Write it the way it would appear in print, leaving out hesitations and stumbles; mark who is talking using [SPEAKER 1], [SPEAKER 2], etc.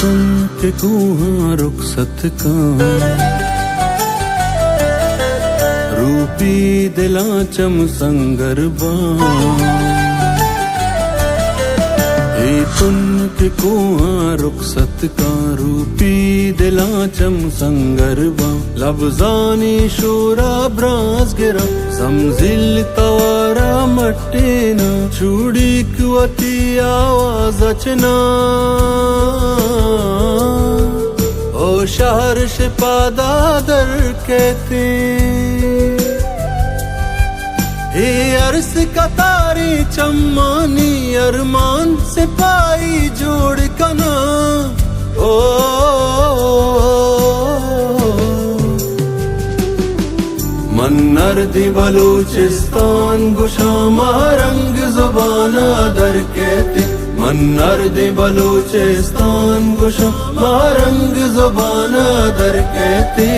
[SPEAKER 1] तुम के कुहाँ रुखसत का रूपी दिला चम संगरबा तुन के कुहाँ रुखसत का रूपी दिला चम संगरबा लफ्जानी शोरा ब्रास गिरा समझिल तवारा मट्टेना चूड़ी कुवती आवाज अचना ओ शहर शिपादा दर कहते हे अरस कतारी चम्मानी अरमान से पाई जोड़ कना ओ मन्नर दी बलूचिस्तान गुशामा रंग जुबान दर कहते मन्नर दी बलूचिस्तान गुशामा रंग जुबान दर कहते